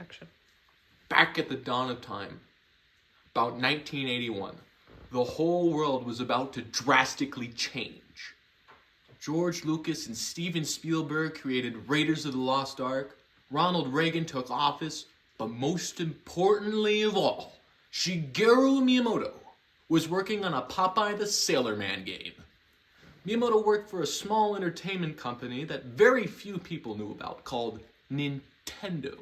action. Back at the dawn of time, about 1981, the whole world was about to drastically change. George Lucas and Steven Spielberg created Raiders of the Lost Ark, Ronald Reagan took office, but most importantly of all, Shigeru Miyamoto was working on a Popeye the Sailor Man game. Miyamoto worked for a small entertainment company that very few people knew about called Nintendo.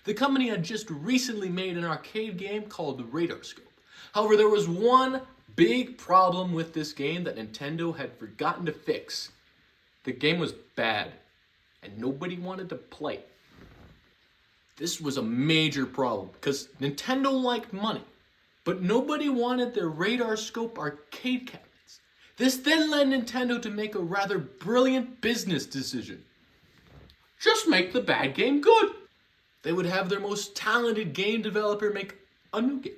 The company had just recently made an arcade game called Radarscope. However, there was one big problem with this game that Nintendo had forgotten to fix. The game was bad, and nobody wanted to play it. This was a major problem because Nintendo liked money, but nobody wanted their Radarscope arcade cabinets. This then led Nintendo to make a rather brilliant business decision. Just make the bad game good. They would have their most talented game developer make a new game,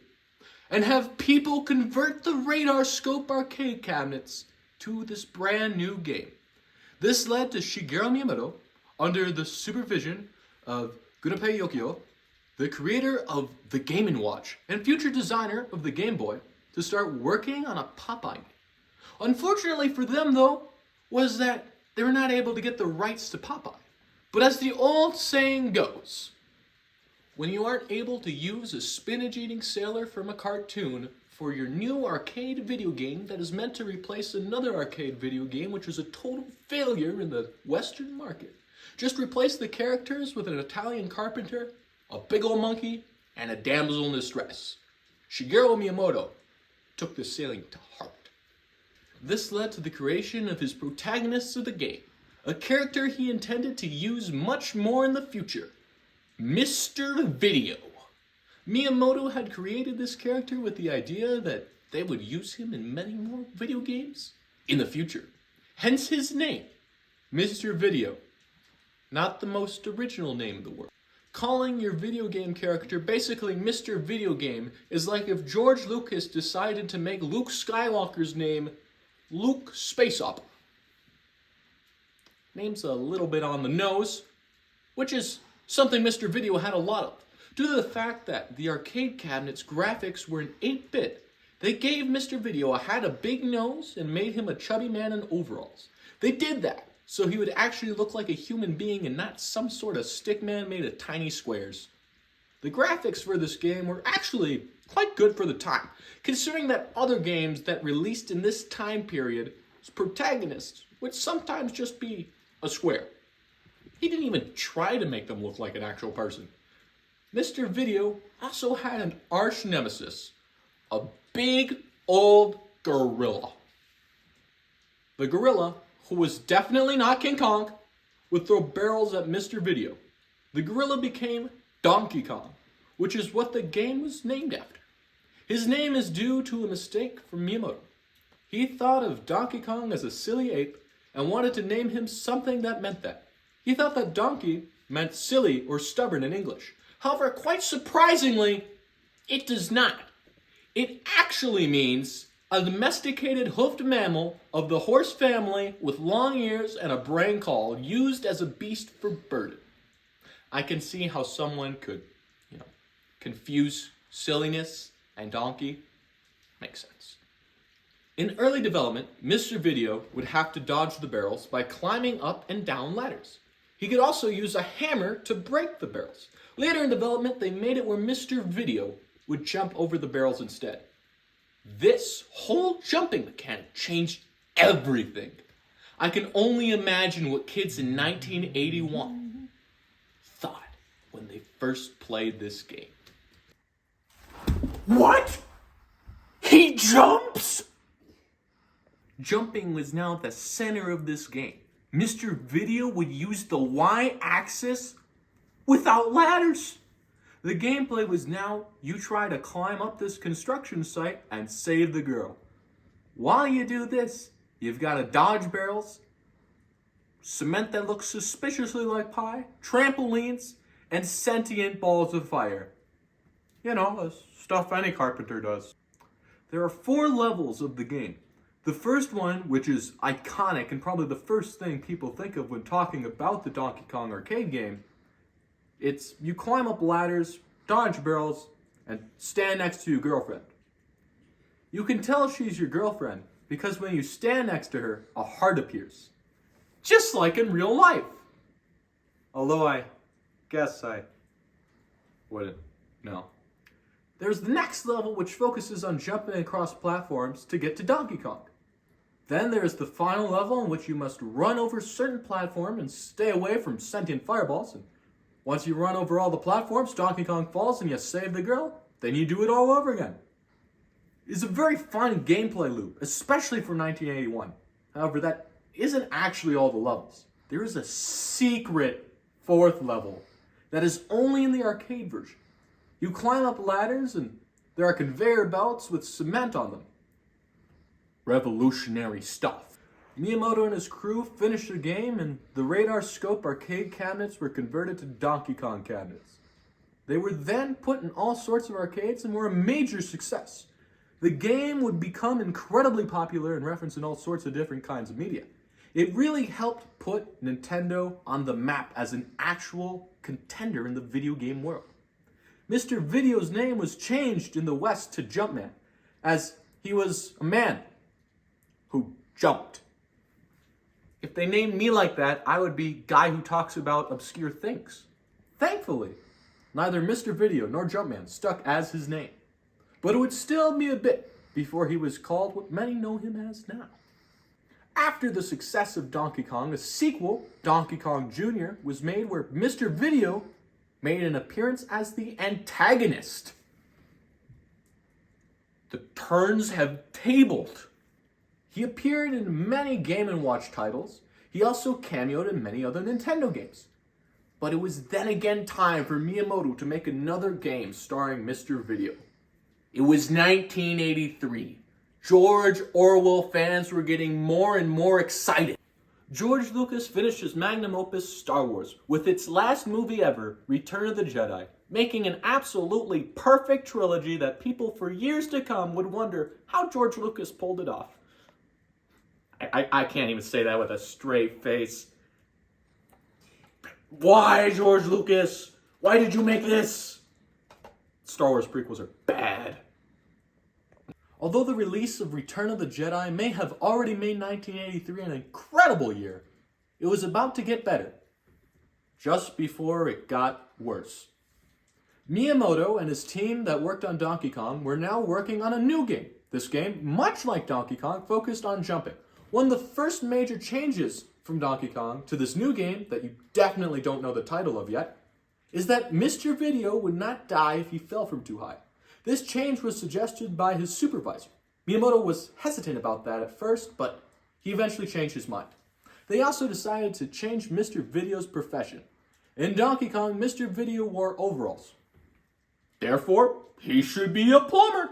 and have people convert the Radarscope arcade cabinets to this brand new game. This led to Shigeru Miyamoto, under the supervision of Gunpei Yokoi, the creator of the Game & Watch and future designer of the Game Boy, to start working on a Popeye game. Unfortunately for them, though, was that they were not able to get the rights to Popeye. But as the old saying goes, when you aren't able to use a spinach-eating sailor from a cartoon for your new arcade video game that is meant to replace another arcade video game which was a total failure in the Western market, just replace the characters with an Italian carpenter, a big old monkey, and a damsel in distress. Shigeru Miyamoto took this saying to heart. This led to the creation of his protagonist of the game, a character he intended to use much more in the future, Mr. Video. Miyamoto had created this character with the idea that they would use him in many more video games in the future. Hence his name, Mr. Video. Not the most original name in the world. Calling your video game character basically Mr. Video Game is like if George Lucas decided to make Luke Skywalker's name Luke Space Opera. Name's a little bit on the nose, which is something Mr. Video had a lot of. Due to the fact that the arcade cabinet's graphics were in 8-bit, they gave Mr. Video a big nose and made him a chubby man in overalls. They did that so he would actually look like a human being and not some sort of stick man made of tiny squares. The graphics for this game were actually quite good for the time, considering that other games that released in this time period, protagonists would sometimes just be a square. He didn't even try to make them look like an actual person. Mr. Video also had an arch nemesis, a big old gorilla. The gorilla, who was definitely not King Kong, would throw barrels at Mr. Video. The gorilla became Donkey Kong, which is what the game was named after. His name is due to a mistake from Miyamoto. He thought of Donkey Kong as a silly ape and wanted to name him something that meant that. He thought that donkey meant silly or stubborn in English. However, quite surprisingly, it does not. It actually means a domesticated hoofed mammal of the horse family with long ears and a brain caul used as a beast for burden. I can see how someone could, confuse silliness and donkey. Makes sense. In early development, Mr. Video would have to dodge the barrels by climbing up and down ladders. He could also use a hammer to break the barrels. Later in development, they made it where Mr. Video would jump over the barrels instead. This whole jumping mechanic changed everything. I can only imagine what kids in 1981 thought when they first played this game. What? He jumps? Jumping was now at the center of this game. Mr. Video would use the Y-axis without ladders. The gameplay was now you try to climb up this construction site and save the girl. While you do this, you've got to dodge barrels, cement that looks suspiciously like pie, trampolines, and sentient balls of fire. The stuff any carpenter does. There are 4 levels of the game. The first one, which is iconic and probably the first thing people think of when talking about the Donkey Kong arcade game, It's you climb up ladders, dodge barrels, and stand next to your girlfriend. You can tell she's your girlfriend because when you stand next to her, a heart appears. Just like in real life. Although I guess I wouldn't know. There's the next level, which focuses on jumping across platforms to get to Donkey Kong. Then there's the final level in which you must run over certain platform and stay away from sentient fireballs. And once you run over all the platforms, Donkey Kong falls and you save the girl, then you do it all over again. It's a very fun gameplay loop, especially for 1981. However, that isn't actually all the levels. There is a secret fourth level that is only in the arcade version. You climb up ladders and there are conveyor belts with cement on them. Revolutionary stuff. Miyamoto and his crew finished the game and the Radar Scope arcade cabinets were converted to Donkey Kong cabinets. They were then put in all sorts of arcades and were a major success. The game would become incredibly popular and referenced in all sorts of different kinds of media. It really helped put Nintendo on the map as an actual contender in the video game world. Mr. Video's name was changed in the West to Jumpman, as he was a man who jumped. If they named me like that, I would be guy who talks about obscure things. Thankfully, neither Mr. Video nor Jumpman stuck as his name, but it would still be a bit before he was called what many know him as now. After the success of Donkey Kong, a sequel, Donkey Kong Jr., was made where Mr. Video made an appearance as the antagonist. The turns have tabled. He appeared in many Game & Watch titles. He also cameoed in many other Nintendo games. But it was then again time for Miyamoto to make another game starring Mr. Video. It was 1983. George Orwell fans were getting more and more excited. George Lucas finished his magnum opus Star Wars with its last movie ever, Return of the Jedi, making an absolutely perfect trilogy that people for years to come would wonder how George Lucas pulled it off. I can't even say that with a straight face. Why, George Lucas? Why did you make this? Star Wars prequels are bad. Although the release of Return of the Jedi may have already made 1983 an incredible year, it was about to get better, just before it got worse. Miyamoto and his team that worked on Donkey Kong were now working on a new game. This game, much like Donkey Kong, focused on jumping. One of the first major changes from Donkey Kong to this new game, that you definitely don't know the title of yet, is that Mr. Video would not die if he fell from too high. This change was suggested by his supervisor. Miyamoto was hesitant about that at first, but he eventually changed his mind. They also decided to change Mr. Video's profession. In Donkey Kong, Mr. Video wore overalls. Therefore, he should be a plumber.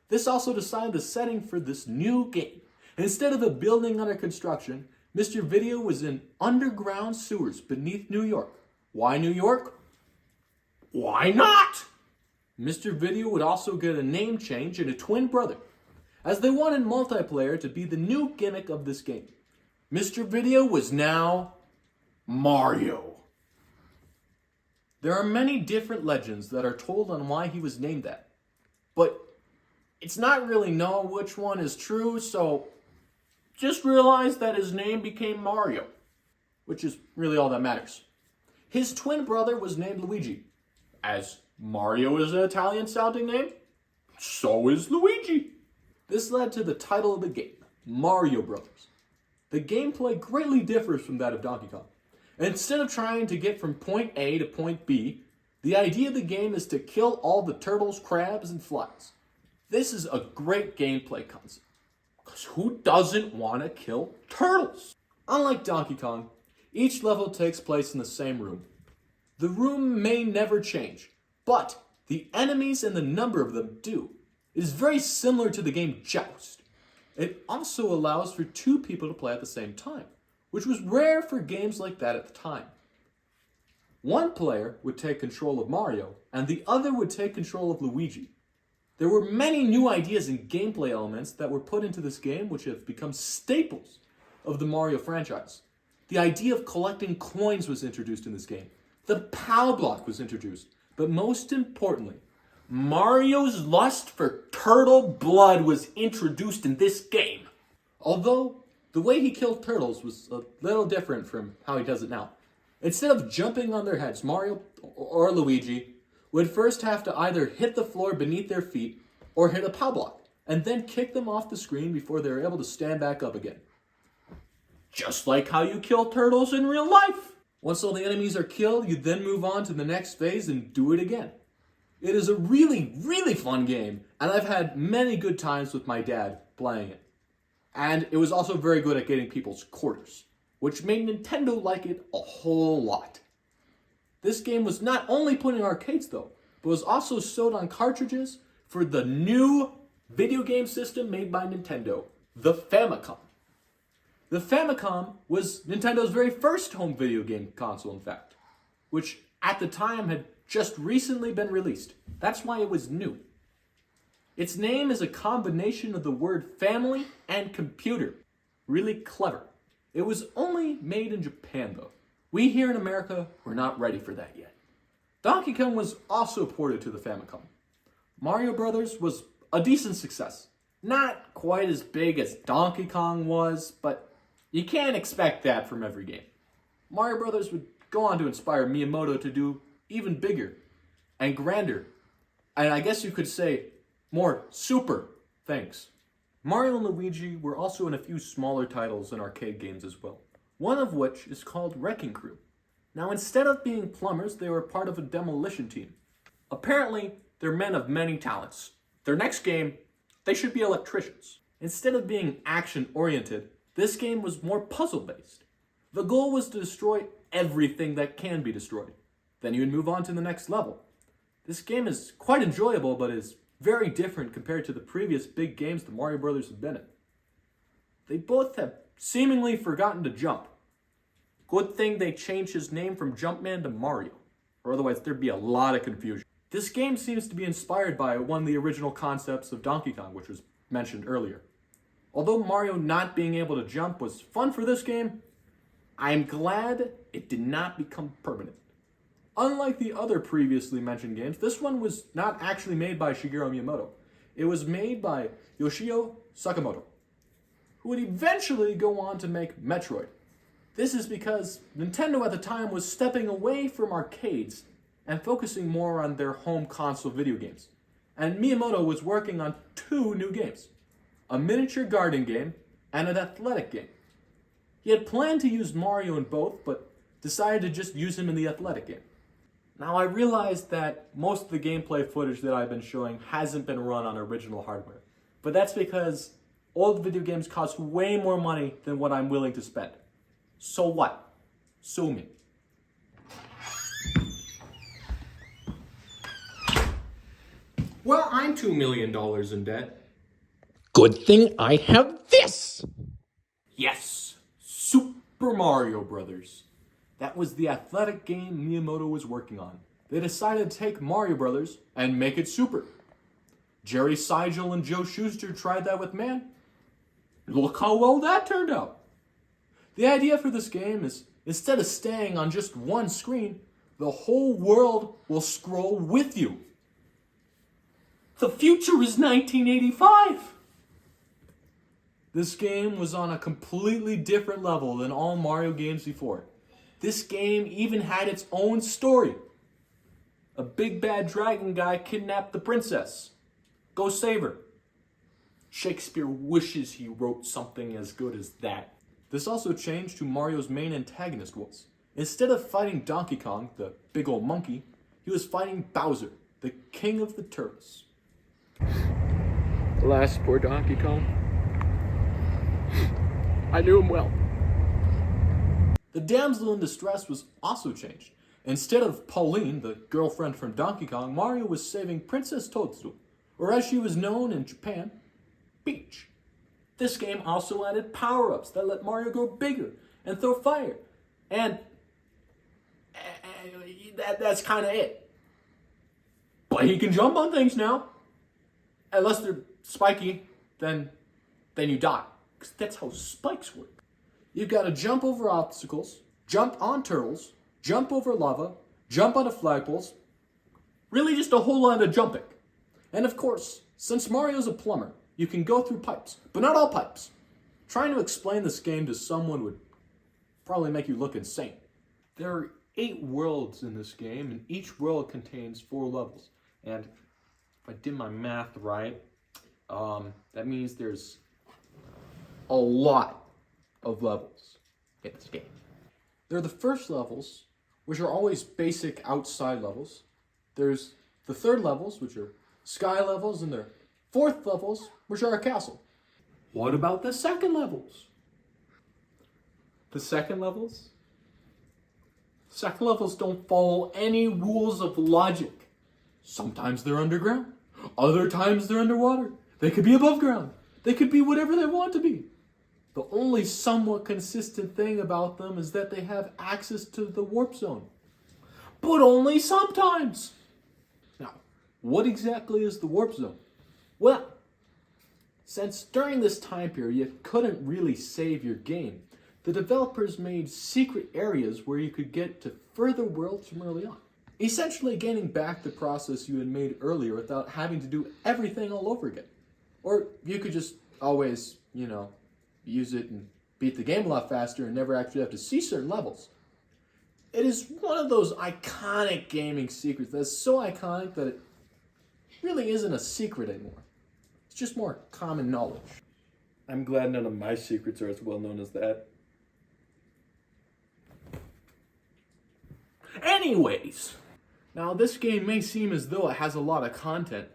This also decided the setting for this new game. Instead of a building under construction, Mr. Video was in underground sewers beneath New York. Why New York? Why not? Mr. Video would also get a name change and a twin brother, as they wanted multiplayer to be the new gimmick of this game. Mr. Video was now Mario. There are many different legends that are told on why he was named that, but it's not really known which one is true, so just realize that his name became Mario, which is really all that matters. His twin brother was named Luigi. As Mario is an Italian-sounding name, so is Luigi. This led to the title of the game, Mario Brothers. The gameplay greatly differs from that of Donkey Kong. Instead of trying to get from point A to point B, the idea of the game is to kill all the turtles, crabs, and flies. This is a great gameplay concept, because who doesn't want to kill turtles? Unlike Donkey Kong, each level takes place in the same room. The room may never change, but the enemies and the number of them do. It is very similar to the game Joust. It also allows for two people to play at the same time, which was rare for games like that at the time. One player would take control of Mario, and the other would take control of Luigi. There were many new ideas and gameplay elements that were put into this game which have become staples of the Mario franchise. The idea of collecting coins was introduced in this game. The POW block was introduced, but most importantly, Mario's lust for turtle blood was introduced in this game. Although, the way he killed turtles was a little different from how he does it now. Instead of jumping on their heads, Mario or Luigi would first have to either hit the floor beneath their feet or hit a POW block, and then kick them off the screen before they were able to stand back up again. Just like how you kill turtles in real life. Once all the enemies are killed, you then move on to the next phase and do it again. It is a really, really fun game, and I've had many good times with my dad playing it. And it was also very good at getting people's quarters, which made Nintendo like it a whole lot. This game was not only put in arcades though, but was also sold on cartridges for the new video game system made by Nintendo, the Famicom. The Famicom was Nintendo's very first home video game console, in fact, which at the time had just recently been released. That's why it was new. Its name is a combination of the word family and computer. Really clever. It was only made in Japan though. We here in America were not ready for that yet. Donkey Kong was also ported to the Famicom. Mario Brothers was a decent success. Not quite as big as Donkey Kong was, but you can't expect that from every game. Mario Brothers would go on to inspire Miyamoto to do even bigger and grander, and I guess you could say more super things. Mario and Luigi were also in a few smaller titles and arcade games as well, one of which is called Wrecking Crew. Now, instead of being plumbers, they were part of a demolition team. Apparently, they're men of many talents. Their next game, they should be electricians. Instead of being action-oriented, this game was more puzzle-based. The goal was to destroy everything that can be destroyed. Then you would move on to the next level. This game is quite enjoyable, but is very different compared to the previous big games the Mario Brothers have been in. They both have seemingly forgotten to jump. Good thing they changed his name from Jumpman to Mario, or otherwise there'd be a lot of confusion. This game seems to be inspired by one of the original concepts of Donkey Kong, which was mentioned earlier. Although Mario not being able to jump was fun for this game, I'm glad it did not become permanent. Unlike the other previously mentioned games, this one was not actually made by Shigeru Miyamoto. It was made by Yoshio Sakamoto, who would eventually go on to make Metroid. This is because Nintendo at the time was stepping away from arcades and focusing more on their home console video games. And Miyamoto was working on 2 new games, a miniature garden game and an athletic game. He had planned to use Mario in both, but decided to just use him in the athletic game. Now, I realize that most of the gameplay footage that I've been showing hasn't been run on original hardware, but that's because old video games cost way more money than what I'm willing to spend. So what? Sue me. Well, I'm $2 million in debt. Good thing I have this. Yes, Super Mario Brothers. That was the athletic game Miyamoto was working on. They decided to take Mario Brothers and make it super. Jerry Seigel and Joe Shuster tried that with Man. Look how well that turned out. The idea for this game is, instead of staying on just one screen, the whole world will scroll with you. The future is 1985. This game was on a completely different level than all Mario games before. This game even had its own story. A big bad dragon guy kidnapped the princess. Go save her. Shakespeare wishes he wrote something as good as that. This also changed who Mario's main antagonist was. Instead of fighting Donkey Kong, the big old monkey, he was fighting Bowser, the king of the turtles. Alas, poor Donkey Kong. I knew him well. The damsel in distress was also changed. Instead of Pauline, the girlfriend from Donkey Kong, Mario was saving Princess Toadstool, or as she was known in Japan, Peach. This game also added power-ups that let Mario go bigger and throw fire. And that's kind of it. But he can jump on things now. Unless they're spiky, then you die. Because that's how spikes work. You've got to jump over obstacles, jump on turtles, jump over lava, jump onto flagpoles, really just a whole lot of jumping. And of course, since Mario's a plumber, you can go through pipes, but not all pipes. Trying to explain this game to someone would probably make you look insane. There are 8 worlds in this game, and each world contains 4 levels. And if I did my math right, that means there's a lot of levels in this game. There are the first levels, which are always basic outside levels. There's the third levels, which are sky levels, and their fourth levels, which are a castle. What about the second levels? The second levels? Second levels don't follow any rules of logic. Sometimes they're underground. Other times they're underwater. They could be above ground. They could be whatever they want to be. The only somewhat consistent thing about them is that they have access to the warp zone. But only sometimes. Now, what exactly is the warp zone? Well, since during this time period you couldn't really save your game, the developers made secret areas where you could get to further worlds from early on. Essentially gaining back the process you had made earlier without having to do everything all over again. Or you could just always, use it and beat the game a lot faster and never actually have to see certain levels. It is one of those iconic gaming secrets that's so iconic that it really isn't a secret anymore. It's just more common knowledge. I'm glad none of my secrets are as well known as that. Anyways, now this game may seem as though it has a lot of content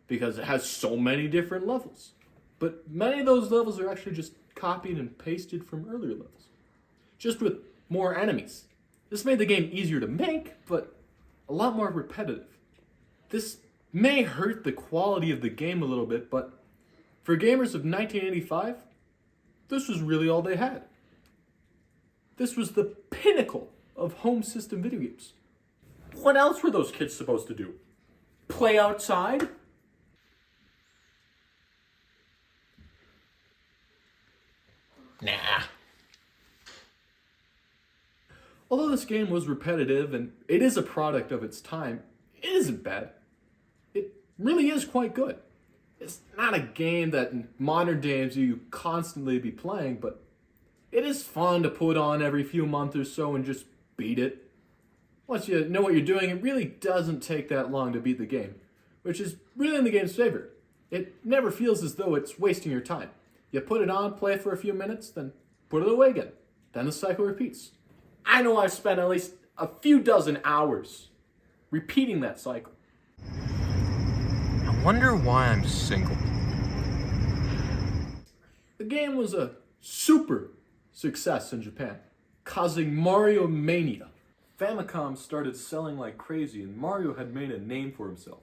because it has so many different levels. But many of those levels are actually just copied and pasted from earlier levels, just with more enemies. This made the game easier to make, but a lot more repetitive. This may hurt the quality of the game a little bit, but for gamers of 1985, this was really all they had. This was the pinnacle of home system video games. What else were those kids supposed to do? Play outside? Nah. Although this game was repetitive and it is a product of its time, it isn't bad. It really is quite good. It's not a game that in modern days you constantly be playing, but it is fun to put on every few months or so and just beat it. Once you know what you're doing, it really doesn't take that long to beat the game, which is really in the game's favor. It never feels as though it's wasting your time. You put it on, play it for a few minutes, then put it away again. Then the cycle repeats. I know I've spent at least a few dozen hours repeating that cycle. I wonder why I'm single. The game was a super success in Japan, causing Mario mania. Famicom started selling like crazy, and Mario had made a name for himself.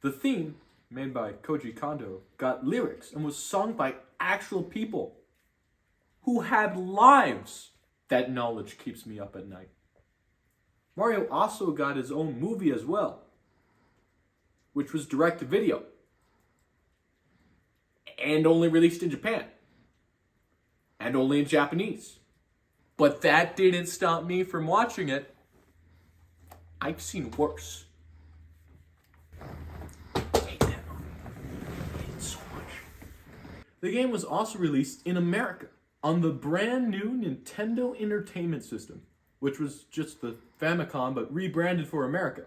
The theme, made by Koji Kondo, got lyrics and was sung by actual people who had lives. That knowledge keeps me up at night. Mario also got his own movie as well, which was direct to video and only released in Japan and only in Japanese. But that didn't stop me from watching it. I've seen worse. Take that on. I hate it so much. The game was also released in America on the brand new Nintendo Entertainment System, which was just the Famicom but rebranded for America.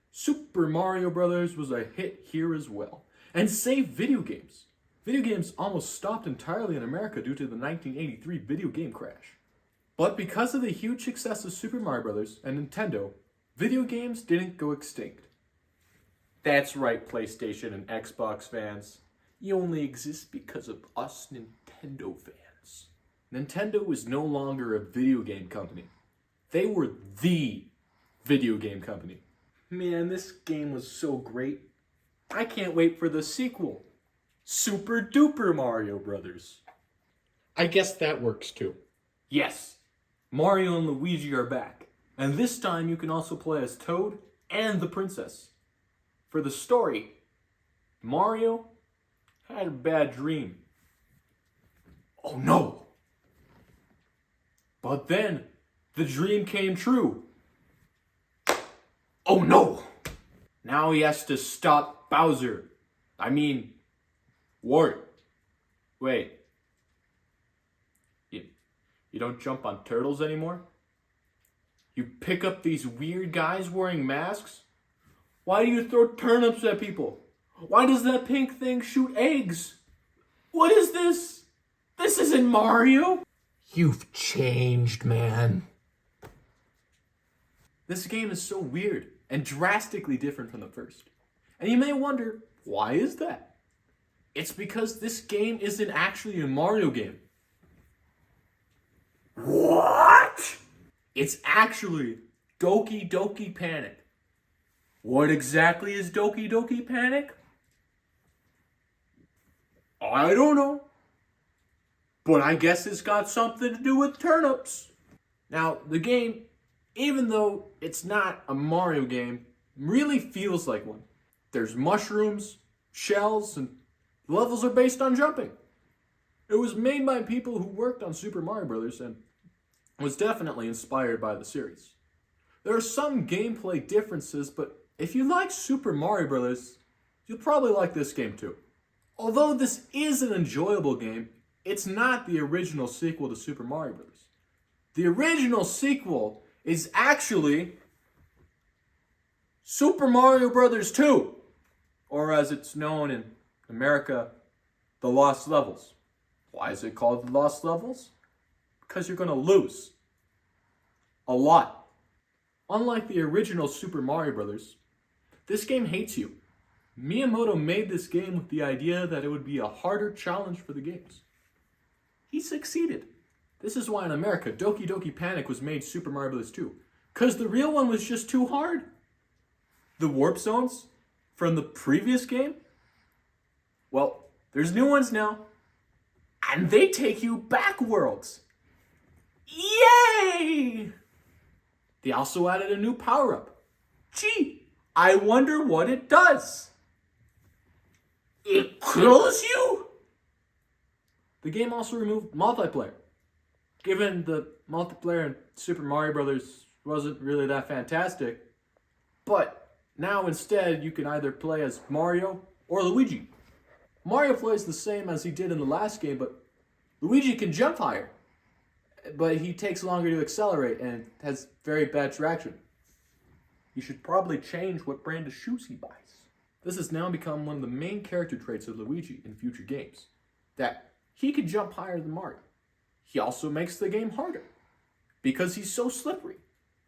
Super Mario Bros. Was a hit here as well, and saved video games. Video games almost stopped entirely in America due to the 1983 video game crash. But because of the huge success of Super Mario Bros. And Nintendo, video games didn't go extinct. That's right, PlayStation and Xbox fans. You only exist because of us Nintendo fans. Nintendo was no longer a video game company. They were the video game company. Man, this game was so great. I can't wait for the sequel. Super Duper Mario Brothers. I guess that works too. Yes, Mario and Luigi are back. And this time you can also play as Toad and the princess. For the story, Mario had a bad dream. Oh no! But then, the dream came true. Oh no! Now he has to stop Bowser. I mean, Wart. Wait. You don't jump on turtles anymore? You pick up these weird guys wearing masks? Why do you throw turnips at people? Why does that pink thing shoot eggs? What is this? This isn't Mario. You've changed, man. This game is so weird and drastically different from the first. And you may wonder, why is that? It's because this game isn't actually a Mario game. What? It's actually Doki Doki Panic. What exactly is Doki Doki Panic? I don't know. But I guess it's got something to do with turnips. Now, the game, even though it's not a Mario game, really feels like one. There's mushrooms, shells, and the levels are based on jumping. It was made by people who worked on Super Mario Bros. And was definitely inspired by the series. There are some gameplay differences, but if you like Super Mario Bros., you'll probably like this game too. Although this is an enjoyable game, it's not the original sequel to Super Mario Bros. The original sequel is actually Super Mario Bros. 2, or as it's known in America, The Lost Levels. Why is it called The Lost Levels? Because you're going to lose. A lot. Unlike the original Super Mario Bros., this game hates you. Miyamoto made this game with the idea that it would be a harder challenge for the games. He succeeded. This is why in America, Doki Doki Panic was made Super Mario Bros. 2. Because the real one was just too hard. The warp zones from the previous game? Well, there's new ones now. And they take you backwards. Yay! They also added a new power-up. Gee, I wonder what it does. It kills you? The game also removed multiplayer. Given the multiplayer in Super Mario Bros. Wasn't really that fantastic, but now instead you can either play as Mario or Luigi. Mario plays the same as he did in the last game, but Luigi can jump higher. But he takes longer to accelerate and has very bad traction. He should probably change what brand of shoes he buys. This has now become one of the main character traits of Luigi in future games, that he can jump higher than Mario. He also makes the game harder, because he's so slippery.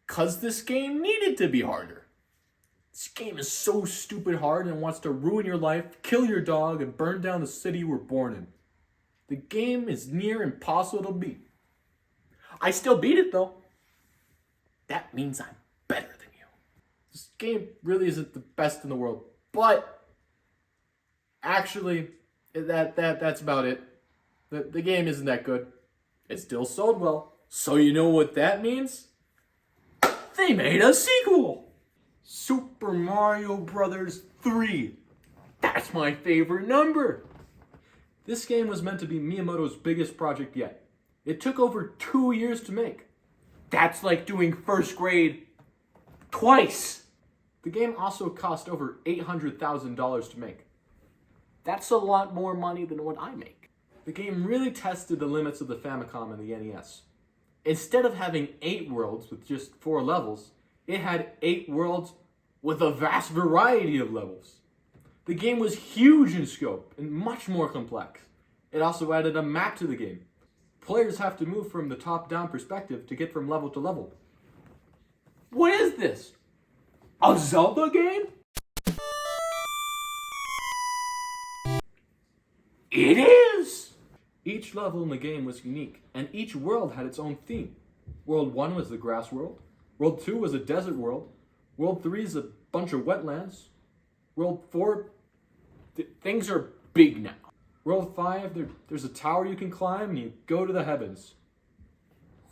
Because this game needed to be harder. This game is so stupid hard and wants to ruin your life, kill your dog, and burn down the city you were born in. The game is near impossible to beat. I still beat it though. That means I'm better than you. This game really isn't the best in the world, but actually, that's about it. The game isn't that good. It still sold well. So you know what that means? They made a sequel! Super Mario Bros. 3. That's my favorite number! This game was meant to be Miyamoto's biggest project yet. It took over 2 years to make. That's like doing first grade twice! The game also cost over $800,000 to make. That's a lot more money than what I make. The game really tested the limits of the Famicom and the NES. Instead of having 8 worlds with just 4 levels, it had 8 worlds with a vast variety of levels. The game was huge in scope and much more complex. It also added a map to the game. Players have to move from the top-down perspective to get from level to level. What is this? A Zelda game? It is! Each level in the game was unique, and each world had its own theme. World 1 was the grass world. World 2 was a desert world. World 3 is a bunch of wetlands. World 4, things are big now. World 5, there's a tower you can climb and you go to the heavens.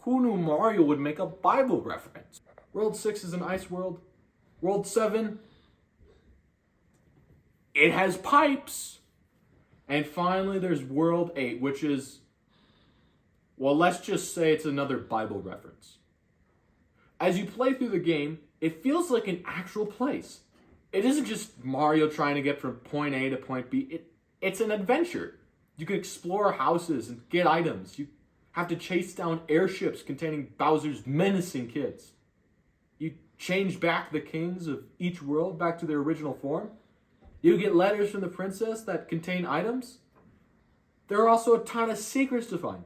Who knew Mario would make a Bible reference? World 6 is an ice world. World 7, it has pipes. And finally, there's World 8, which is, well, let's just say it's another Bible reference. As you play through the game, It feels like an actual place. It isn't just Mario trying to get from point A to point B. It's an adventure. You can explore houses and get items. You have to chase down airships containing Bowser's menacing kids. You change back the kings of each world back to their original form. You get letters from the princess that contain items. There are also a ton of secrets to find.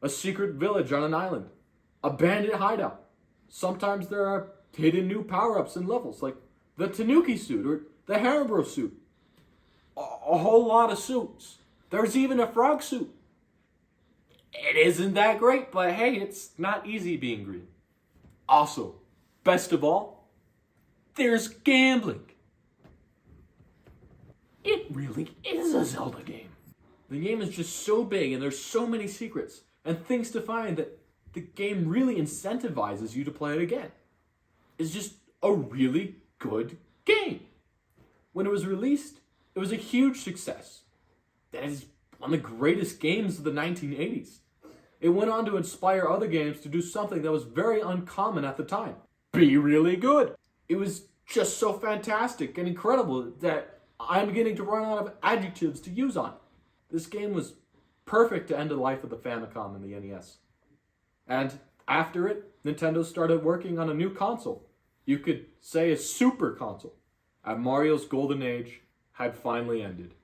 A secret village on an island. A bandit hideout. Sometimes there are hidden new power-ups and levels, like the Tanuki suit or the Haribo suit. A whole lot of suits. There's even a frog suit. It isn't that great, but hey, it's not easy being green. Also, best of all, there's gambling. It really is a Zelda game. The game is just so big and there's so many secrets and things to find that the game really incentivizes you to play it again. It's just a really good game. When it was released, it was a huge success. That is one of the greatest games of the 1980s. It went on to inspire other games to do something that was very uncommon at the time. Be really good. It was just so fantastic and incredible that I'm beginning to run out of adjectives to use on it. This game was perfect to end the life of the Famicom and the NES. And after it, Nintendo started working on a new console. You could say a super console. And Mario's golden age had finally ended.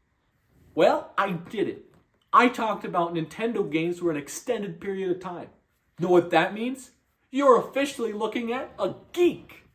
Well, I did it. I talked about Nintendo games for an extended period of time. Know what that means? You're officially looking at a geek.